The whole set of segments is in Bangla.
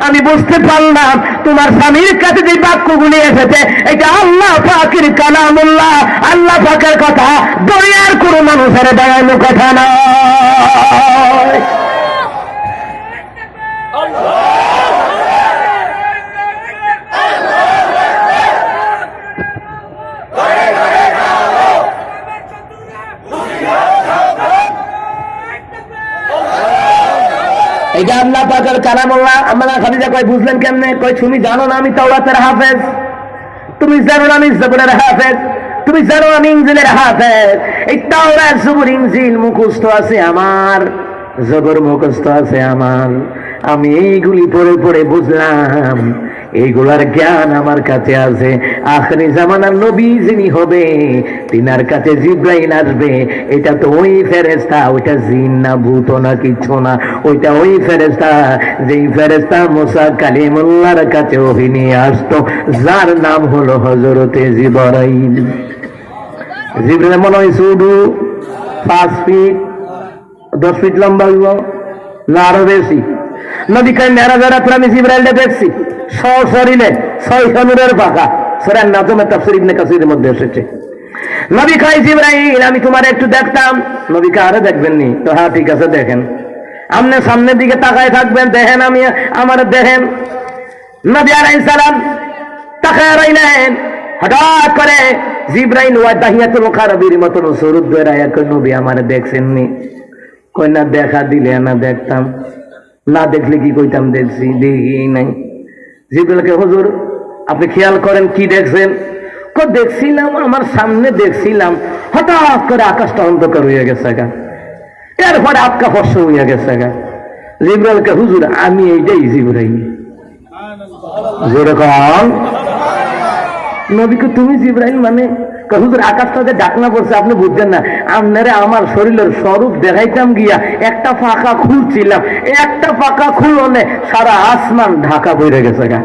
আমি বুঝতে পারলাম তোমার স্বামীর কাছে যে বাক্যগুলি এসেছে এটা আল্লাহ পাকের কালামুল্লাহ, আল্লাহ পাকের কথা, দুনিয়ার কোন মানুষের বানানো কথা নয়। এটা আল্লাহ পাকের কালামুল্লাহ। আমরা খাদিজা কয় বুঝলেন কেমনে? কয় তুমি জানো না আমি তাওরাতের হাফেজ, তুমি জানো না আমি জবরের হাফেজ, তুমি জানো আমি ইনজিলের হাফেজ। এই তাওরাত জবর ইনজিল মুখস্থ আছে আমার, জবর মুখস্থ আছে আমার। আমি এইগুলি পড়ে পড়ে বুঝলাম এইগুলার জ্ঞান আমার কাছে আছে। আখরি জামানার নবী যিনি হবে তিনার কাছে জিব্রাইল আসবে। এটা তো ওই ফেরেশতা, ওইটা জিন না ভূত না কিচ্ছু না, ওইটা ওই ফেরেশতা যেই ফেরেশতা মুসা কালিমুল্লাহর কাছে ওহী নিয়ে আসতো, যার নাম হলো হযরতে জিবরাইল। জিবরাইল মনে হয় শুধু 5 ফিট 10 ফিট লম্বা হইব না আরো বেশি। নবী কয় মেরাজের রাতে আমি জিবরাইলকে দেখছি সশরীরে 6 নূরের পাখা। সূরা নাজমের তাফসীর ইবনে কাসিরের মধ্যে এসেছে। নবী কয় জিবরাইল আমি তোমার একটু দেখতাম। নবী কয় আরে দেখবেন নি? তো হ্যাঁ ঠিক আছে দেখেন। আপনি সামনের দিকে তাকায় থাকবেন, দেখেন আমি আমার দেখেন। নবী আলাইহিস সালাম তাকায় রইলেন। হঠাৎ করে জিবরাইল ওয়া তাহিয়াতুল মুকাররাবির মতন সুরত ধরে কয় নবী আমারে দেখছেন নি? কই না দেখা দিলে না দেখতাম, না দেখলে কি কইতাম দেখছি, দেখি নাই। জিবরাইলকে হুজুর আপনি খেয়াল করেন কি দেখছেন? কই দেখছিলাম আমার সামনে দেখছিলাম, হঠাৎ করে আকাশটা অন্ধকার হয়ে গেছে গা, এরপরে আপকা ফর্স হয়ে গেছে গা। জিবরাইলকে হুজুর আমি এইটাই জিবরাইল। যেরকম নবীকে তুমি জিবরাইল মানে? হুজুর আকাশটাতে ডাকনা পড়ছে আপনি বুঝছেন না, আপনারা আমার শরীরের স্বরূপ দেখাইতাম গিয়া একটা পাখা খুলছিলাম, একটা পাখা খুলনে সারা আসমান ঢাকা পড়ে গেছে গা।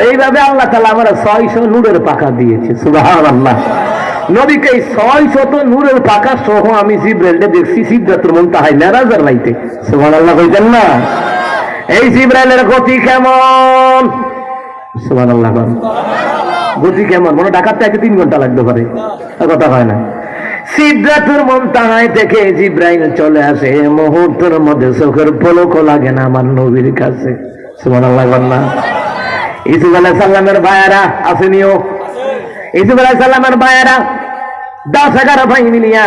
এইভাবে আল্লাহ তাআলা আমরা 600 নূরের পাখা দিয়েছে। সুবহানাল্লাহ। নবীকে এই 600 নূরের পাখা সহ আমি জিবরাইলকে দেখছি সিদরাতুল মুনতাহায় মেরাজের রাইতে। সুবহানাল্লাহ কইতেন না? এই জিবরাইলের গতি কেমন? সুবহানাল্লাহ। গতি কেমন? মনে ঢাকার থেকে 3 ঘন্টা লাগতে পারে, কথা হয় না। সিদরাতুল মুনতাহায় থেকে জিবরাইল চলে আসে মুহূর্তের মধ্যে, চোখের পলকও লাগে না আমার নবীর কাছে। সুবহানাল্লাহ। ইউসুফ আলাইহিস সালামের ভাইয়েরা আসেনিও, ইউসুফ আলাইহিস সালামের ভাইয়েরা 10-11 ভাই মিলিয়া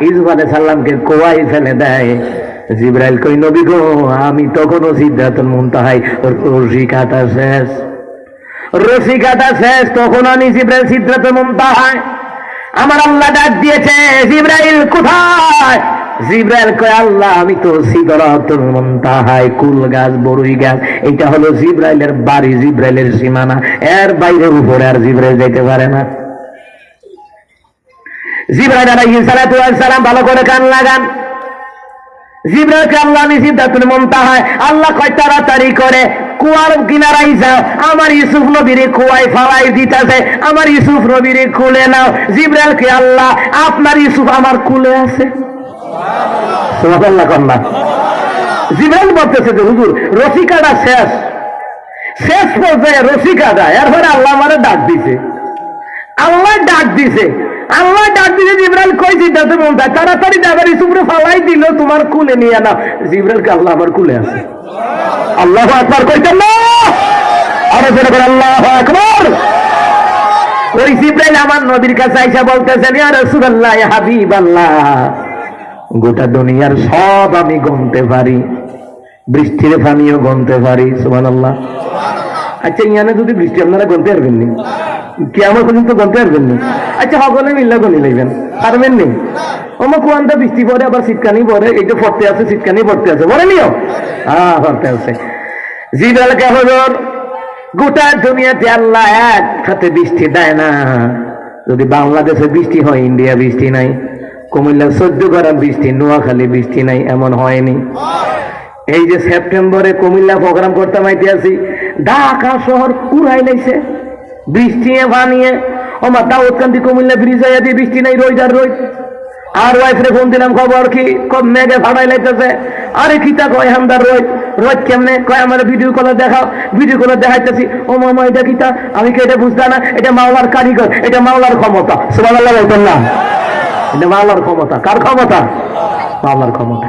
ইউসুফ আলাইহিস সালামকে কুয়ায় ফেলে দেয়। জিবরাইল কই নবী গো আমি তখনও সিদরাতুল মুনতাহায় রশি কাটা শেষ, রশি কাটা শেষ, তখন আমি জিবরাইল সিদরাতুল মুনতাহায়। আমার আল্লাহ ডাক দিয়েছে জিবরাইল কোথায়? জিবরাইল কয় আল্লাহ আমি তো সিদরাতুল মুনতাহায়, কুল গাছ বড়ই গাছ, এটা হলো জিবরাইলের বাড়ি, জিবরাইলের সীমানা, এর বাইরে উপরে আর জিবরাইল যেতে পারে না। জিবরাইল আলাইহিস সালাতু ওয়াস সালাম ভালো করে কান লাগান। জিবরাইলকে আল্লাহ আমি সিদরাতুল মুনতাহায়, আল্লাহ কয় তাড়াতাড়ি করে কুয়ার কিনারায় যাও, আমার ইউসুফ নবীরে কুয়ায় ফালাই দিতেছে, আমার ইউসুফ নবীরে কুলে নাও। জিবরাইলকে আল্লাহ আপনার ইউসুফ আমার কুলে আছে। সুবহানাল্লাহ কন্যা। জিবরাইল বলতেছে যে হুজুর রশি কাটা শেষ, শেষ পর্যায়ে রশি কাটা, এরপরে আল্লাহ আমারে ডাক দিছে, আল্লাহ ডাক দিছে, আল্লাহ ডাক দিছে জিবরাইল কই সিদরাতুল মুনতাহায়, তাড়াতাড়ি যাবে ইউসুফরে ফালাই দিল তোমার কুলে নিয়ে নাও। জিবরাইলকে আল্লাহ আমার কুলে আছে। আল্লাহু আকবার কইতেন না? আরে জোরে করে আল্লাহু আকবার। ওই জিবরাইল আমার নবীর কাছে আইসা বলতেছেন ইয়া রাসূলুল্লাহ ইয়া হাবিবাল্লাহ গোটা দুনিয়ার সব আমি গুনতে পারি, বৃষ্টির পানিও গুনতে পারি। সুবহানাল্লাহ। আচ্ছা ইয়ানে যদি বৃষ্টি আপনারা গুনতে পারবেন নি? কিয়ামত পর্যন্ত গুনতে পারবেন নি? আচ্ছা সকলে মিল্লা গুনি লইবেন, পারবেন নি? আমার কোয়ান্টা বৃষ্টি পড়ে আবার শীতকানি পড়ে, এইটা পড়তে আছে শীতকানি পড়তে আছে, বলে নিও? হ্যাঁ পড়তে আছে। জিবরাইলকে হুজুর গোটা দুনিয়াতে আল্লাহ একসাথে বৃষ্টি দেয় না। যদি বাংলাদেশে বৃষ্টি হয়, ইন্ডিয়া বৃষ্টি নাই, কুমিল্লা 14 গ্রাম বৃষ্টি, নোয়াখালী বৃষ্টি নাই, এমন হয়নি। এই যে সেপ্টেম্বরে কুমিল্লা প্রোগ্রাম করতাম আইতে আছি, ঢাকা শহর পুরাই লাইছে বৃষ্টি বানিয়ে। আমার দাউদকান্দি কুমিল্লা ব্রিজ দিয়ে বৃষ্টি নাই, রোদ আর রোদ। আর ওয়াইফরে ফোন দিলাম, খবর কি? কব মেঘে ভাড়াই লাইতেছে। আরে কিতা কয় হামদার রোজ রোজ কেমনে? কয় আমার ভিডিও কলে দেখাও। ভিডিও কলে দেখাইতেছি। ও মামা এটা কিতা? আমি কি এটা বুঝতাম না? এটা মাওলার কারিগর, এটা মাওলার ক্ষমতা। সুবহানাল্লাহ বলতেন না? এটা মাওলার ক্ষমতা। কার ক্ষমতা? মাওলার ক্ষমতা।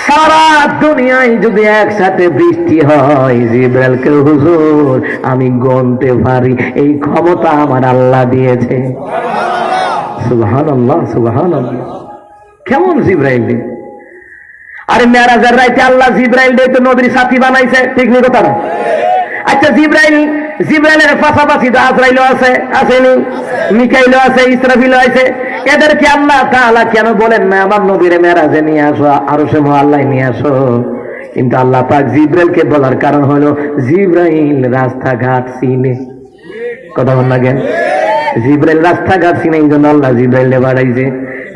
সারা দুনিয়ায় যদি একসাথে বৃষ্টি হয়, জিবরাইলকে হুজুর আমি গণতে পারি, এই ক্ষমতা আমার আল্লাহ দিয়েছে। সুবহানাল্লাহ, সুবহানাল্লাহ। কেমন জিবরাইল? আরে মেরাজের রাইতে আল্লাহ জিবরাইল দিয়ে তো নবীর সাথী বানাইছে, ঠিক নি কথা না? আচ্ছা জিবরাইলের পাশাপাশি তো আজরাইলও আছে, আসেনি? মিকাইলও আছে, ইসরাফিলও আছে। এদেরকে আল্লাহ তাআলা কেন বলেন না আমার নবীরে মেরাজে নিয়ে আসো, আরশে মুআল্লায় নিয়ে আসো? কিন্তু আল্লাহ পাক জিবরাইলকে বলার কারণ হলো জিবরাইল রাস্তাঘাট চিনে। কথা বল না কেন? জিবরাইল রাস্তাঘাট চিনে, এই জন্য আল্লাহ জিবরাইলকে বাড়াইছে।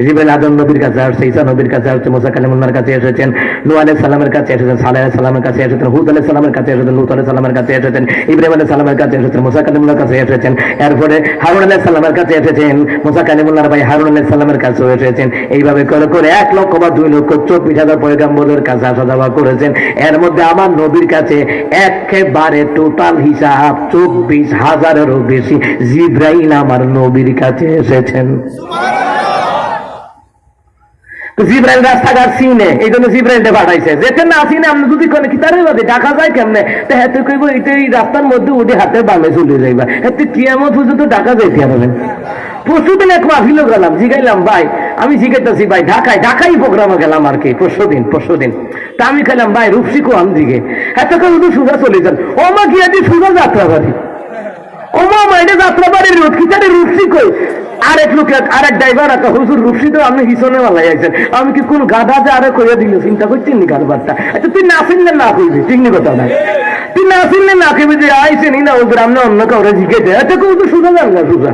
জিবরাইল আদম নবীর কাছে আসছে, ঈসা নবীর কাছে আসছে, মুসা কালিমুল্লাহর কাছে এসেছেন, নূহ আলাইহিস সালামের কাছে এসেছেন, সালেহ আলাইহিস সালামের কাছে এসেছেন, হুদ আলাইহিস সালামের কাছে এসেছেন, লূত আলাইহিস সালামের কাছে এসেছেন, ইব্রাহিম আলাইহিস সালামের কাছে এসেছেন, মুসা কালিমুল্লাহর কাছে এসেছেন। এরপরে হারুন আলাইহিস সালামের কাছে এসেছেন, মুসা কালিমুল্লাহর ভাই হারুন আলাইহিস সালামের কাছেও এসেছেন। এইভাবে করে করে 1 লক্ষ বা 2 লক্ষ 24,000 পয়গম্বরের কাছে আসা যাওয়া করেছেন। এর মধ্যে আমার নবীর কাছে একেবারে টোটাল হিসাব 24,000-এরও বেশি জিবরাইল আমার নবীর কাছে এসেছেন। জিবরাইল রাস্তাঘাট চিনে, এই জন্য জিবরাইলটা পাঠাইছে। যেতে না চিনে আপনি যদি কোন কিতারে বাদে ডাকা যায় কেমনে? তো হাতে কইব এটা এই রাস্তার মধ্যে উঠে হাতে বামে চলে যাইবা, হাতে কিয়ামত পর্যন্ত ডাকা যাইতে পারবেন। পরশুদিন এক মাহফিলও গেলাম, জিগাইলাম ভাই, আমি জিগাইতেছি ভাই ঢাকাই প্রোগ্রামে গেলাম আর কি পরশুদিন। তা আমি খেলাম ভাই রূপসী কোন দিকে? হাতে কেউ সোজা চলে যান। ও মা গিয়া দি সোজা যাত্রাবাড়ি। ও মা এটা যাত্রাবাড়ির রোড, কিতারে রূপসী কই? আরেক ড্রাইভার একটা হুজুর রূপসী তো আপনি হিসনে মালাই আছেন। আমি কি কোন গাধা যে আরে কইয়া দিল? চিন্তা করছেন নি কারবারটা? আচ্ছা তুই না চিনলে না কইবি, ঠিক নি কথা না? তুই না চিনলে না কইবি যে আইসেনি না ওদের আপনি অন্য কাউরে জিজ্ঞেস। এটা কেউ তো সোজা যান না সোজা।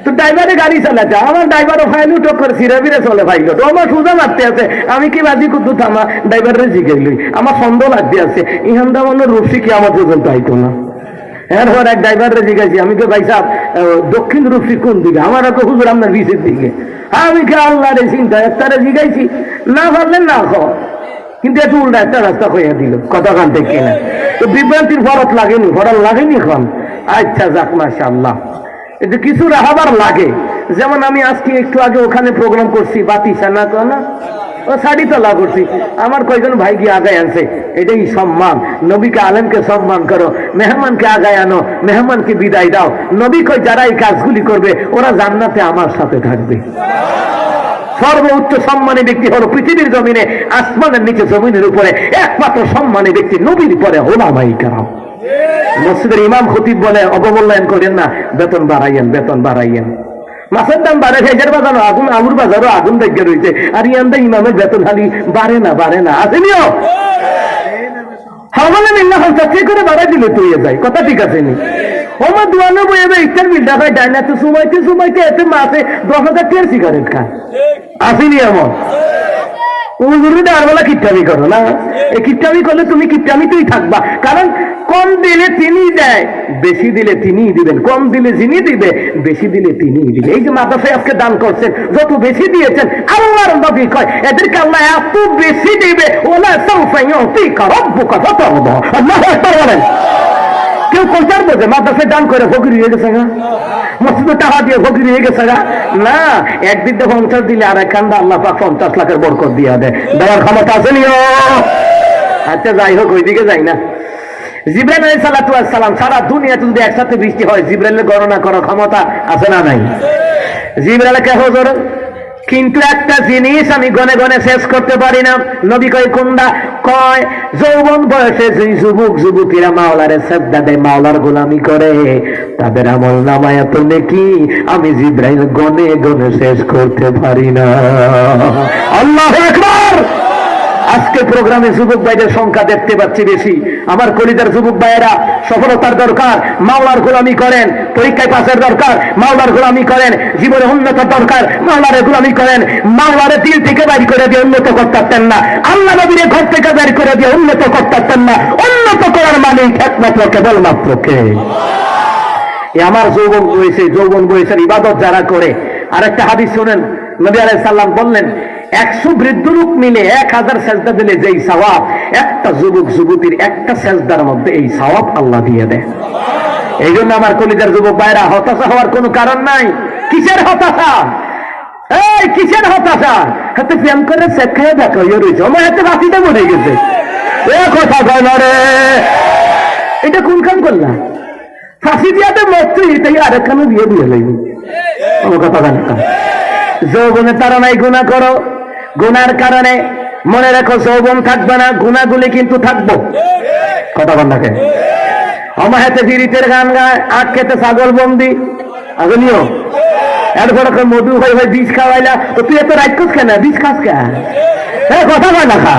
তো ড্রাইভারে গাড়ি চালাতে, আমার ড্রাইভারও ফাইলু টক্কর সিরা বিরে চলে ফাইল, তো আমার সোজা মারতে আছে। আমি কি বাজি করতো থামা ড্রাইভারে জিজ্ঞেস, আমার সন্দেহ লাগতে আছে ইহান দা মনে রূপসী কি আমার পর্যন্ত আইতো না। এরপর এক ড্রাইভারে জিজ্ঞাসি, আমি কে ভাই সাহেব দক্ষিণ রূপসী কোন দিকে? আমার তো হুজুর আপনার বিচের দিকে। আমি কে আল্লাহ রে চিন্তা একটারে জিজ্ঞাসি, না পারলেন না খ, কিন্তু একটু উল্টা একটা রাস্তা হইয়া দিল। কথা কান থেকে না তো বিভ্রান্তির ফরত লাগেনি এখন। আচ্ছা যাক মাশাআল্লাহ, এটা কিছু রাহাবার লাগে। যেমন আমি আজকে একটু আগে ওখানে প্রোগ্রাম করছি বাতিসা না না ও শাড়ি তোলা করছি, আমার কয়জন ভাই গিয়ে আগায় আনছে। এটাই সম্মান। নবীকে আলেমকে সম্মান করো, মেহমানকে আগায় আনো, মেহমানকে বিদায় দাও। নবী কই যারা এই কাজগুলি করবে ওরা জান্নাতে আমার সাথে থাকবে। সর্বোচ্চ সম্মানী ব্যক্তি হলো পৃথিবীর জমিনে, আসমানের নিচে জমিনের উপরে একমাত্র সম্মানী ব্যক্তি নবীর পরে ওলামায়ে কেরাম। মসজিদের ইমাম খতিব বলে অবমূল্যায়ন করেন না, বেতন বাড়াইয়েন। মাছের দাম বাড়ে, ভেজের বাজারও আগুন, আলুর বাজারও আগুন দেখে রয়েছে, আর ইয়ান্দা ইমামের বেতন খালি বাড়ে না। আসেনিও হাওয়ালে মিল্লা হচ্ছে করে বাড়াই দিলে তুই যায়। কথা ঠিক আছে নি? আমার দোয়ানো বইয়ে ইচ্ছার বিলটা হয় ডাইনাতে সুমাইতে এতে মাসে 10,000 টাকার সিগারেট খায়। আসেনি এমন? কিপটামি করো না, এই কিপটামি করলে তুমি কিপটামিতেই থাকবা। কারণ কম দিলে তিনি দেয়, বেশি দিলে তিনি দিবেন। কম দিলে যিনি দিবে, বেশি দিলে তিনি দিবে। এই যে মাদ্রাসায় আজকে দান করছেন, যত বেশি দিয়েছেন আল্লাহর নবী কয় এদেরকে আল্লাহ এত বেশি দিবে, ওলা সাউফা ইউতিকা রাব্বুকা ফাতারদা। আল্লাহু আকবার বলেন। কেউ কোনটার বোঝে মাদ্রাসায় দান করে ফকির হয়ে গেছে না, মসজিদে টাকা দিয়ে ফকির হয়ে গেছে না। একদিন তো 50 দিলে আর একখান আল্লাহ পাক 50 লাখের বরকত দিয়ে দেয়। দেওয়ার ক্ষমতা আছে নিও। আচ্ছা যাই হোক, ওইদিকে যাই না। জিবরাইল আলাইহিস সালাতু ওয়াস সালাম সারা দুনিয়াতে যদি একসাথে বৃষ্টি হয়, জিবরাইলের গণনা করার ক্ষমতা আছে না নাই? জিবরাইলকে হুজুর কিন্তু একটা জিনিস আমি গনে গনে শেষ করতে পারি না। নবী কয় কোনটা? কয় যৌবন বয়সে যে যুবকেরা মাওলারে সাজদা দেয়, মাওলার গোলামি করে, তাদের আমল নামায় এত নেকি আমি জিবরাইল গনে গনে শেষ করতে পারি না। আল্লাহু আকবার। আজকে প্রোগ্রামে যুবক ভাইদের সংখ্যা দেখতে পাচ্ছি বেশি। আমার কলিজার যুবক ভাইয়েরা সফলতার দরকার, মাওলার গোলামি করেন। পরীক্ষায় পাসের দরকার, মাওলার গোলামি করেন। জীবনে উন্নতির দরকার, মাওলারে গোলামি করেন। মাওলারে দিল থেকে বাইর করে দিয়ে উন্নত করতে পারতেন না, আল্লাহ নবীরে ঘর থেকে বাইর করে দিয়ে উন্নত করতে পারতেন না। উন্নত করার মালিক একমাত্র কেবলমাত্র কে? আমার যৌবন বয়সের ইবাদত যারা করে, আর একটা হাদিস শুনেন, নবী আলাইহিস সালাম বললেন 100 বৃদ্ধ লোক মিলে 1000 সেজদা দিলে যেই সওয়াব, একটা যুবক যুবতীর একটা সেজদার মধ্যে এই সওয়াব আল্লাহ দিয়ে দেয়। এই জন্য আমার কলিজার যুবক ভাইরা, হতাশা হওয়ার কোনো কারণ নাই। কিসের হতাশা? এই কিসের হতাশা? হাতে প্রেম করে শেখায় দেখো রয়েছে, আমার হাতে বাতিটা মরে গেছে। এ কথা কয় না রে, এটা কোন কাম করলাম? ফাঁসি দিয়াতে মরছি, তাই আরেকখানে দিয়ে দিয়ে লাগবে। আমার কথা জানা, যৌবনে তারা নাই গুনাহ করো, গুনার কারণে মনে রাখো যৌবন থাকবে না, গুনাহগুলি কিন্তু থাকবো। কথা বল নাকি? আমার হাতে বিরিতের গান গায়, আখ খেতে ছাগল বন্দি আগলিও এরপর মধু ভাই ভাই বীজ খাওয়াইলা, তো তুই এত রাক্ষস কেন? বীজ খাস কে? কথা বল না খা।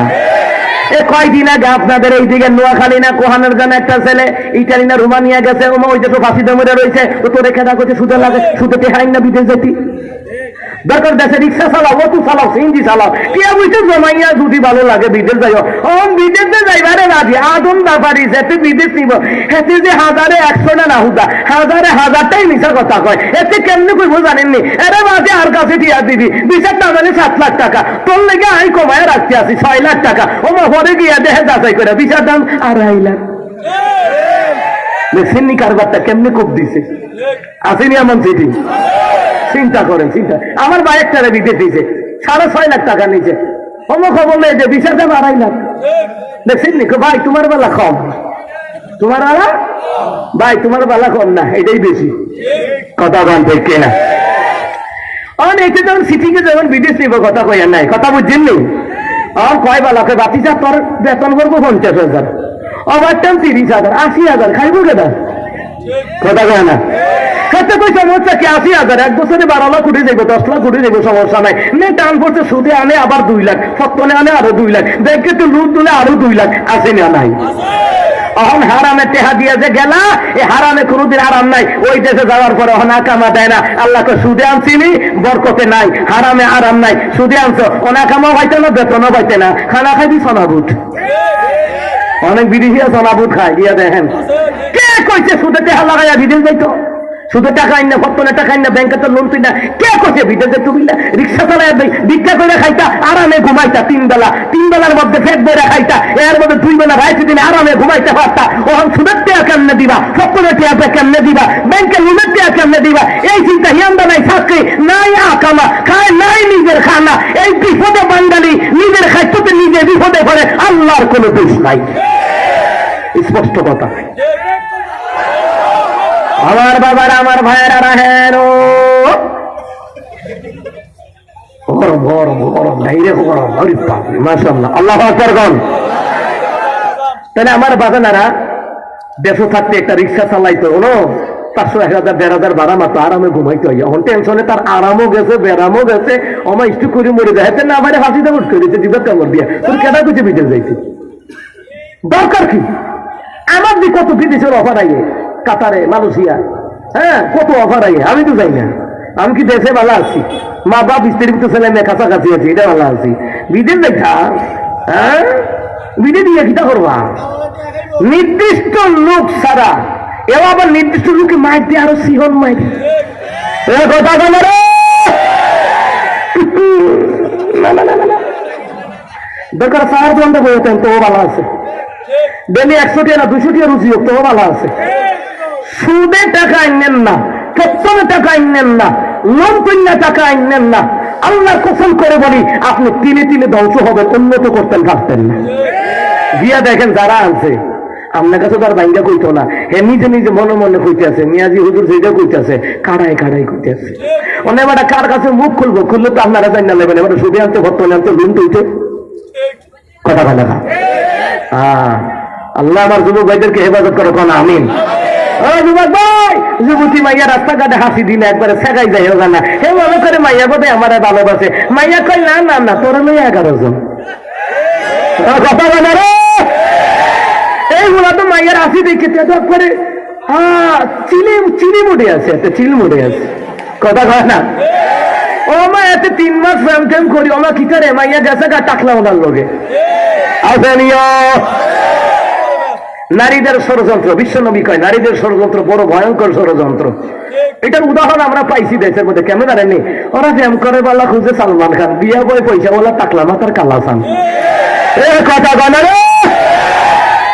এ কয়দিন আগে আপনাদের এইদিকে নোয়াখালী না কোহানের জন্য একটা ছেলে ইটালি না রোমানিয়া গেছে, ওই যে তো ফাঁসিতে মরে রয়েছে, তো তোর খেলা করছে সুদে লাগে, সুদে হাইন না বিদেশ যেতি। দরকার দেশে রিক্সা চালাও, অটো চালাও, সিএনজি চালাও, কে বুঝতে জমাইয়া যদি ভালো লাগে বিদেশ যাইও। বিদেশে যাইবারে রাজি আদম ব্যাপারি যেতে বিদেশ নিব, এতে যে 1000-100 না হুদা, 1000-1000টাই মিশা কথা কয়। এতে কেমনে কইব জানেননি? এরে মাঝে আর কাছে দিয়া দিবি 20 টাকা, 7 লাখ টাকা তোর লেগে আমি কমায় রাখতে আসি 6 লাখ টাকা। ওমা পরে গিয়া দেহে যাচাই করে 20 দাম 2.5 লাখ। দেখছেননি কারবারটা কেমনে কোপ দিছে? আসেনি এমন চিঠি? চিন্তা করেন, চিন্তা। আমার বাইকটা বিদেশ দিয়েছে 6.5 লাখ টাকা নিচে, অমুক বললে যে 20 দাম 2.5 লাখ। দেখছেন নি? ভাই তোমার বেলা কম, তোমার বেলা ভাই তোমার বেলা কম না, এটাই বেশি। কথা বল ঠিক কিনা? অনেকে যখন সিটিকে যখন বিদেশ নিব কথা কইয়া নাই, কথা বুঝছেন নি? কয় বেলাকে বাতিজা তোর বেতন করবো 50,000, ওভার টাইম 30,000, 80,000 খাইবো কেটা? কথা কয় না? খেতে কই সমস্যা কি? 80,000 এক বছরে 12 লাখ উঠে যাবো, 10 লাখ উঠে যাবো, সমস্যা নাই। টান পড়ছে সুদে আনে আবার 2 লাখ, ফতনে আনে আরো 2 লাখ, ব্যাংকে তো লুট দিলে আরো 2 লাখ। আছে না নাই? অহন হারামে টেহা দিয়ে যে গেলা, এই হারামে কোনোদিন আরাম নাই। ওই দেশে যাওয়ার পরে অহন আকামা দেয় না, আল্লাহকে সুদে আনছিনি বরকতে নাই, হারামে আরাম নাই। সুদে আনছো অনাকামাও পাইতে না, বেতনও পাইতে না, খানা খাইবি সোনাবুট। অনেক বিদেশিয়া সোনাবুট খায়, দিয়া দেখেন। কে কইছে সুদে টেহা লাগাইয়া বিদেশ যাইতো? শুধু টাকা আইন না, ফতনে টাকা আইন না, ব্যাংকে তো লোন তুই না। কে কইছে বিদেশে তুমি না? রিক্সা চালাই ভিক্ষা করে খাইতা, আরামে ঘুমাইতা 3 বেলা, 3 বেলার মধ্যে পেট ভরে খাইতা, এর মধ্যে 2 বেলা রাইতে দিনে আরামে ঘুমাইতে পারতা। ওখান সুদের টাকা কেমনে দিবা? ফতনের টাকা কেমনে দিবা? ব্যাংকে লোনের টাকা কেমনে দিবা? এই চিন্তা হিয়ান্দা নাই, চাকরি নাই, আকামা খায় নাই, নিজের খানা। এই বিপদে বাঙালি নিজের খাইতে নিজে বিপদে পড়ে, আল্লাহর কোনো দোষ নাই। স্পষ্ট কথা। আমার বাবার আমার ভাইয়েরা রাহেন গরম গরম গরম বাইরে গরম, মাশাআল্লাহ, আল্লাহু আকবার গন। তাহলে আমার বাজানারা দেশে থাকতে একটা রিক্সা চালাইতো, 500-1000 1,500 ভাড়া মাত্র, আরামে ঘুমাইতে হয়। এখন টেনশনে তার আরামও গেছে, বেরামও গেছে, আমার একটু করে মরে যায়। না আমার হাসিতে উঠ করে দিতে দিবার কামড় দিয়া, তুমি কেটা কিছু বিদেশ যাইতে দরকার কি? আমার দি কত বিদেশের অফার আগে, কাতারে, মালয়েশিয়া, হ্যাঁ কত অফার আগে, আমি তো যাই না। আমি কি দেশে ভালো আছি, মা বাপ স্ত্রীর ছেলে মেয়ে কাছাকাছি আছি, এটা ভালো আছি। বিদেশ দেখা, হ্যাঁ বিদেশ দিয়ে কিটা করবা? নির্দিষ্ট লোক ছাড়া, এও আবার নির্দিষ্ট লোকে মাইক দিয়ে আরো সিহন মাইক কথা বলে রে। না না না না, দরকার 4 ঘন্টা বলতেন তো ভালো আছে, ডেলি 100 টাকা 200 টাকা রুচি হোক তো ভালো আছে। সুদে টাকা আইনেন না, প্রত্যনে টাকা আইনেন না, লোন কন্যা টাকা আইনেন না। আল্লাহ কসম করে বলি, আপনি তিলে তিলে ধ্বংস হবেন, উন্নত করতেন পারতেন না। গিয়া দেখেন যারা আনছে আপনার কাছে তার বাইঙ্গা কইতো না, হে নিজে নিজে মনে মনে কইতে আছে, মিয়াজি হুজুর যেটা কইতে আছে কাড়াই কাড়াই কইতে আছে। অনেক এবার কার কাছে মুখ খুলবো, খুললে তো আপনারা জান না নেবেন, এবার সুদে আনতে বর্তমানে আনতে লোন তুইতে কথা বলে না। আল্লাহ আমার যুবক ভাইদেরকে হেফাজত করো, কোন আমিন। যুবক ভাই, যুবতী মাইয়া রাস্তাঘাটে হাসি দিলে একবারে শেখাই যাই হোক না, হে মনে করে মাইয়া বোধ আমার ভালোবাসে। মাইয়া কই না না না, তোর লই 11 জন কথা বলে রে। এইগুলা তো মাইয়ার হাসি দেখে করে চিলি মুড়ে আছে, এতে চিল মুড়ে আছে, কথা কয় না। ও মা এতে 3 মাস ফ্যাম ফ্যাম করি, ও মা কি করে মাইয়া গেছে গা টাকলা ওনার লোকে আসেনিও নারীদের ষড়যন্ত্র, বিশ্বনবী কয় নারীদের ষড়যন্ত্র বড় ভয়ঙ্কর ষড়যন্ত্র। এটার উদাহরণ আমরা পাইছি দেশের মধ্যে, কেন জানেননি? ওরা প্রেম করে বলা খুঁজে সালমান খান, বিয়া বই পয়সা বলা টাকলা মাথার কালা চান। কথা বলে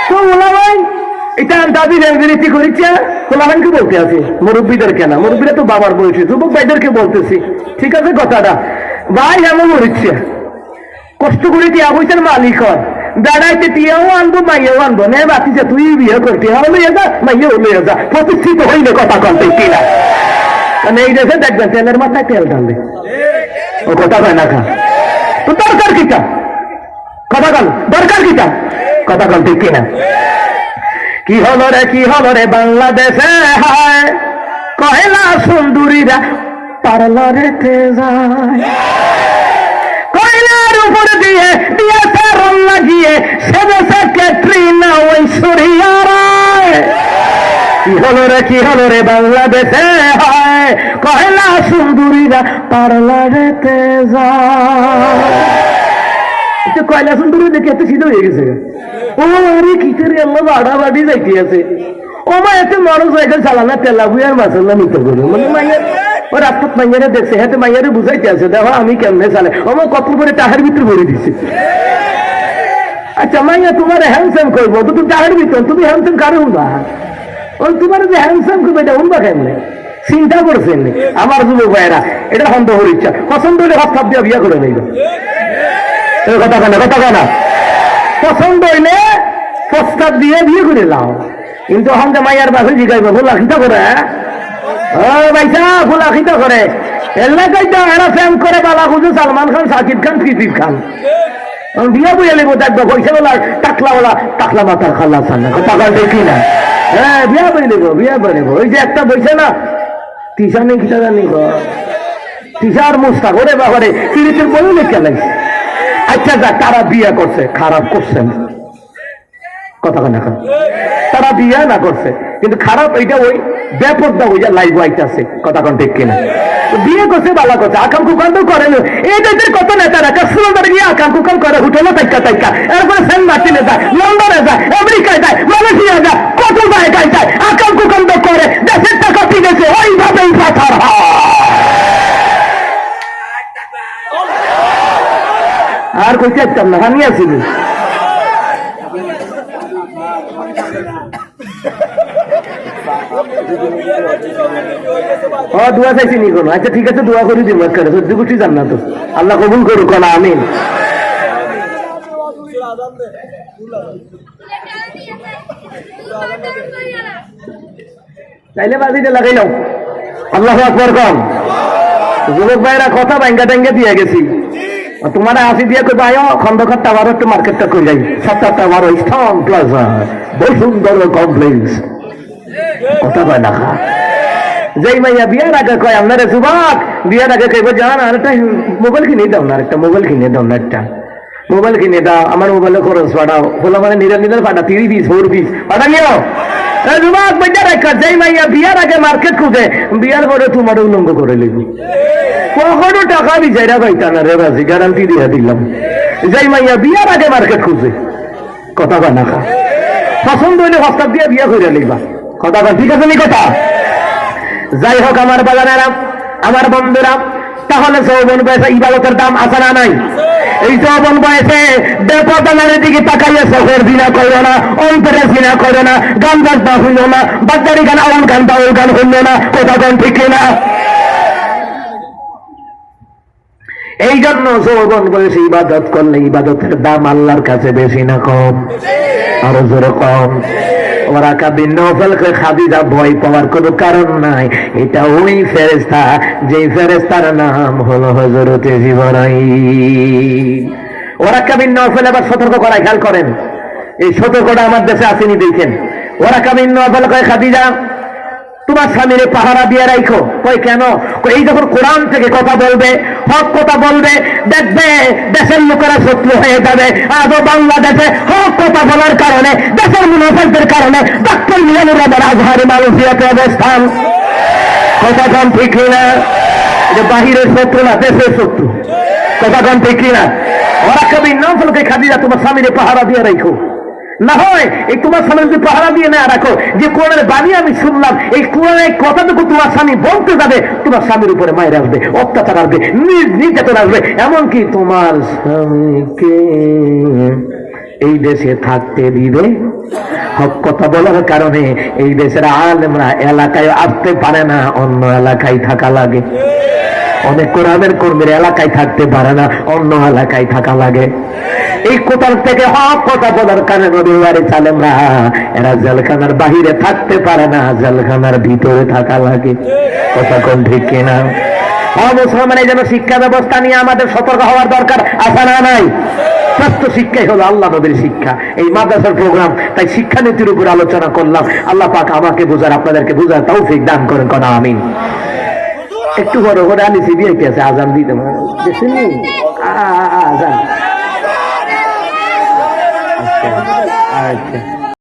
তো ওলা ভাই এটা দাবি রেলগিরিতি করেছে, ওলা ভাইকে বলতে আছে মুরব্বীদের কেনা, মুরব্বীরা তো বাবার বয়সী, যুবক ভাইদেরকে বলতেছি, ঠিক আছে কথাটা ভাই এমন বলছে কষ্ট করে টিয়া পয়সার মালিক হয়, দাঁড়াইতে টিয়াও আনবো মাইয়াও আনবো, নে বাতিছে তুই বিয়ে করতে লইয়া যা মাইয়াও লইয়া যা, প্রতিষ্ঠিত হইলে কথা কন্তে কিনা। মানে এই দেশে দেখবেন তেলের মাথায় তেল ঢালবে, ও কথা হয় না খা তো দরকার কিটা, কথা কন দরকার কিটা, কথা কন ঠিক কিনা। কি হলো রে কি হলো রে বাংলাদেশে, হায় কয়লা সুন্দরীরা পার্লারেতে যায়, কয়লার উপর দিয়ে দিয়েছে রং লাগিয়ে সেজেছে ক্যাটরিনা ঐশ্বরিয়া রায়। কি হলো রে বাংলাদেশে, হায় কয়লা সুন্দরীরা পার্লারেতে যায়। কয়লা সুন্দরী দেখে এত সিদ্ধ হয়ে গেছে, ও আরে কিতের আল্লাহ বাড়া বাড়ি যাইতে আছে, ও মা এত মানুষ সাইকেল চালানা তেলা বুয়ার মাসাল্লা নিতে করবে, মানে মাইয়ার ও রাস্তাত মাইয়ারে দেখছে, হাতে মাইয়ারে বুঝাইতে আছে দেখো আমি কেমনে চালে, ও মা কত করে টাহার ভিতরে ভরে দিচ্ছে। আচ্ছা মাইয়া তোমার হ্যান্ডসাম করবো তো তুমি টাহার ভিতর, তুমি হ্যান্ডসাম কারে উনবা, ও তোমার যে হ্যান্ডসাম করবে এটা উনবা কেমনে, চিন্তা করছেন আমার যুবক ভাইয়েরা, এটা সন্দেহ হওয়ার ইচ্ছা, পছন্দ হলে হস্তাব দিয়ে বিয়ে করে নেই, কথা কেনা কথা কেনা, পছন্দ হইলে প্রস্তাব দিয়ে বিয়ে করে লাও, কিন্তু এখন যে মাইয়ার বাসে জিগাইবে ভোলা খিতা করে, ভাইসা ভোলা খিতা করে এলাকায় এরা ফ্যান করে বালা খুঁজে সালমান খান সাকিব খান কৃতিব খান, বিয়ে বুঝে নেবো দেখবো পয়সা বলা টাকলাওয়ালা টাকলা মাথার খাল্লা চান না, কথা বলতে কি না, হ্যাঁ বিয়া বই নেবো বিয়া বই নেবো। ওই যে একটা বইছে না তিসা নেই খিতা জানি তিসার মুস্তাক, ওরে বাবারে কিরিতের বই লেখা লাগছে। আচ্ছা যাক তারা বিয়ে করছে, খারাপ করছেন কথা না, তারা বিয়ে না করছে কিন্তু খারাপ এইটা ওই ব্যাপকটা ওই যে লাইভ আইতাছে, কথা কোন ঠিক কিনা, বিয়ে করছে বালা করছে, আকাম কুকাম তো করে না, এই দেশের কত নেতারা কাশ্মীর গিয়ে আকাম কুকাম করে, হোটেলে তাইকা তাইকা, এরপরে সেন্ট মার্টিনে যায়, লন্ডনে যায়, আমেরিকায় যায়, মালয়েশিয়া যায়, কত জায়গায় যায়, আকাম কুকাম তো করে, দেশের টাকা কিনেছে, ওইভাবেই পাঠার হয়। আর কই চাইতাম না হানি আসিল দোয়া চাইছি নি কোনো, আচ্ছা ঠিক আছে দোয়া করি দিব, সত্যি কুটি জান না তো আল্লাহ কবুল করুক না, আমিন। চাইলে বাজিটা লাগাই নাও, আল্লাহু আকবার কম। যুবক ভাইরা কথা ব্যাঙ্গা ট্যাঙ্গা দিয়ে গেছি, তোমার আসি দিয়ে কই ভাই খন্দকার টাওয়ার একটু মার্কেটটা কই যাই, ৭ টাওয়ার স্ট্রং প্লাজা বসুন্ধর কমপ্লেক্স, কথা কয় না যেই মাইয়া বিয়ার আগে কয় আপনার যুবক বিয়ার আগে কইব জান আর একটা মোবাইল কিনে দাও না, একটা মোবাইল কিনে দাও না, একটা মোবাইল কিনে দাও, আমার মোবাইলে খরচ পাঠাও, বলে মানে নিরাল পাঠা 3 পিস 4 পিস পাঠা নিও যুবক বেটা রেখা। যেই মাইয়া বিয়ার আগে মার্কেট খুঁজে বিয়ার পরে তোমার উলঙ্গ করে লিখবি, কখনো টাকা বিচাইরা পাইতা না রে বাজি, গ্যারান্টি দিয়ে দিলাম। যেই মাইয়া বিয়ার আগে মার্কেট খুঁজে, কথা কয় না খা, পছন্দ হইলে হস্তাব দিয়ে বিয়া করে লিখবা, কথা কয় ঠিক আছে নি কথা। যাই হোক আমার বাজারেরা আমার বন্ধুরা, তাহলে যৌবন বয়সে ইবাদতের দাম আছে না নাই? এই যৌবন বয়সে বেপরদানের দিকে তাকাইয়া চোখের জিনা করো না, অন্তরে জিনা করো না, গান বাজনা হইল না, বাচ্চারি গান আউল গান বাউল গান হইল না, কথা গান ঠিক না। এই জন্য যৌবন বয়সে ইবাদত করলে ইবাদতের দাম আল্লাহর কাছে বেশি না কম? আরো জোরে কম। ওয়ারাকা বিন নওফালকে খাদিজা ভয় পাওয়ার কোনো কারণ নাই, এটা ওই ফেরেশতা যেই ফেরেশতার নাম হলো হযরতে জিবরাইল। ওয়ারাকা বিন নওফাল আবার সতর্ক করায়, খেয়াল করেন এই সতর্কটা আমার দেশে আসেনি, দেখেন। ওয়ারাকা বিন নওফাল কয় খাদিজা তোমার স্বামীরে পাহারা দিয়ে রাখো। কই কেন? এই যখন কোরআন থেকে কথা বলবে, হক কথা বলবে, দেখবে দেশের লোকেরা শত্রু হয়ে যাবে। আজও বাংলাদেশে হক কথা বলার কারণে, দেশের মুনাফিকদের কারণে ডক্টর মিজানুর রহমান আজহারি মালয়েশিয়াতে অবস্থান, কথা কম ঠিক না? যে বাহিরের শত্রু না, দেশের শত্রু, কথা কম ঠিক না? ওরা কবি নফলকে খাদিজা তোমার স্বামীরে পাহারা দিয়ে রাখো। না হয় এই তোমার স্বামী যদি পাহারা দিয়ে না রাখো, যে কোরআনের বাণী আমি শুনলাম, এই কোরআনের কথাটুকু তোমার স্বামী বলতে যাবে, তোমার স্বামীর উপরে মায়ের আসবে, অত্যাচার আসবে, নির্যাতন আসবে, এমনকি তোমার স্বামীকে এই দেশে থাকতে দিবে। হক কথা বলার কারণে এই দেশের আলেমরা এলাকায় আসতে পারে না, অন্য এলাকায় থাকা লাগে। অনেক কোরআনের কর্মীর এলাকায় থাকতে পারে না, অন্য এলাকায় থাকা লাগে। এই কোথার থেকে হক কথা বলার কারণে নবীর বাড়ি আলেমরা এরা জেলখানার বাহিরে থাকতে পারে না, জেলখানার ভিতরে থাকা লাগে। কথা কোন ঠিক কিনা? মুসলমানের যেন শিক্ষা ব্যবস্থা নিয়ে আমাদের সতর্ক হওয়ার দরকার আছে না নাই? শ্রেষ্ঠ শিক্ষাই হলো আল্লাহ নবীর শিক্ষা, এই মাদ্রাসার প্রোগ্রাম। তাই শিক্ষানীতির উপর আলোচনা করলাম। আল্লাহ পাক আমাকে বুঝার, আপনাদেরকে বুঝার তৌফিক দান করেন, কোন আমিন। একটু বড় করে আলি সিবি আছে, আজান দিতে আজান। আচ্ছা।